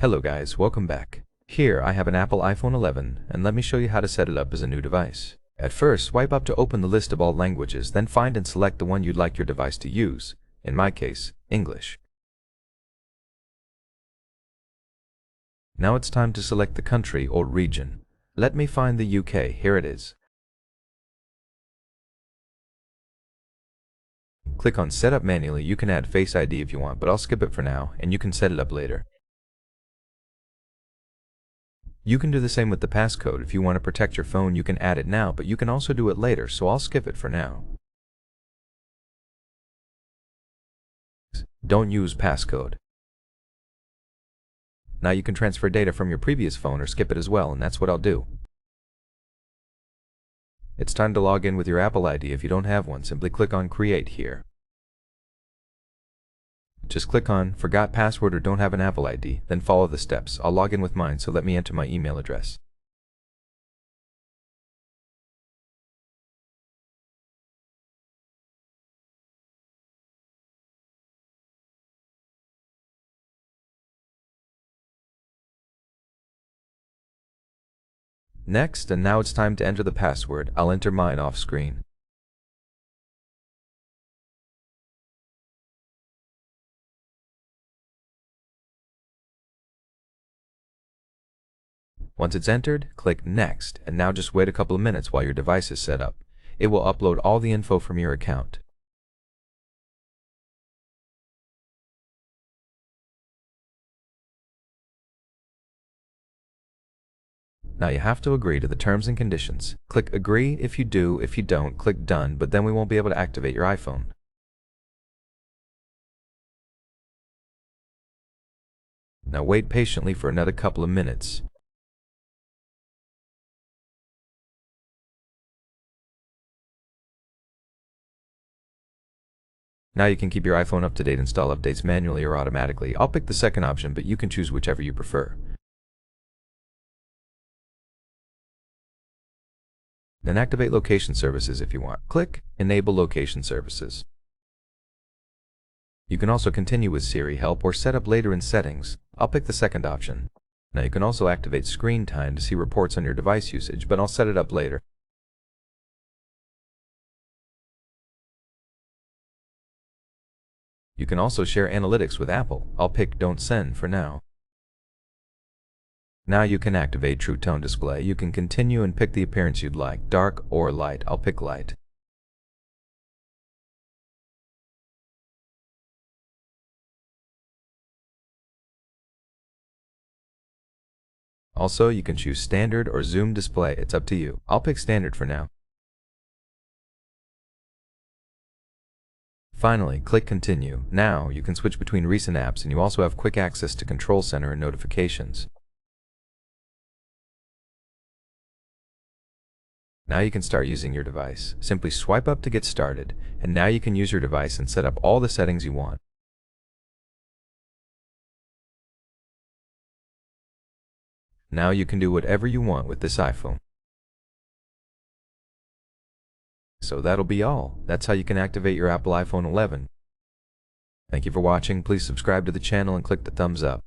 Hello guys, welcome back. Here I have an Apple iPhone 11 and let me show you how to set it up as a new device. At first, swipe up to open the list of all languages, then find and select the one you'd like your device to use. In my case, English. Now it's time to select the country or region. Let me find the UK, here it is. Click on Set Up manually. You can add Face ID if you want, but I'll skip it for now and you can set it up later. You can do the same with the passcode. If you want to protect your phone, you can add it now, but you can also do it later, so I'll skip it for now. Don't use passcode. Now you can transfer data from your previous phone or skip it as well, and that's what I'll do. It's time to log in with your Apple ID. If you don't have one, simply click on Create here. Just click on Forgot Password or Don't Have an Apple ID, then follow the steps. I'll log in with mine, so let me enter my email address. Next, and now it's time to enter the password. I'll enter mine off screen. Once it's entered, click Next, and now just wait a couple of minutes while your device is set up. It will upload all the info from your account. Now you have to agree to the terms and conditions. Click Agree if you do. If you don't, click Done, but then we won't be able to activate your iPhone. Now wait patiently for another couple of minutes. Now you can keep your iPhone up to date, install updates manually or automatically. I'll pick the second option, but you can choose whichever you prefer. Then activate location services if you want. Click Enable Location Services. You can also continue with Siri help or set up later in settings. I'll pick the second option. Now you can also activate screen time to see reports on your device usage, but I'll set it up later. You can also share analytics with Apple. I'll pick Don't Send for now. Now you can activate True Tone Display. You can continue and pick the appearance you'd like, dark or light. I'll pick light. Also, you can choose Standard or Zoom Display. It's up to you. I'll pick Standard for now. Finally, click Continue. Now, you can switch between recent apps and you also have quick access to Control Center and notifications. Now you can start using your device. Simply swipe up to get started, and now you can use your device and set up all the settings you want. Now you can do whatever you want with this iPhone. So that'll be all. That's how you can activate your Apple iPhone 11. Thank you for watching. Please subscribe to the channel and click the thumbs up.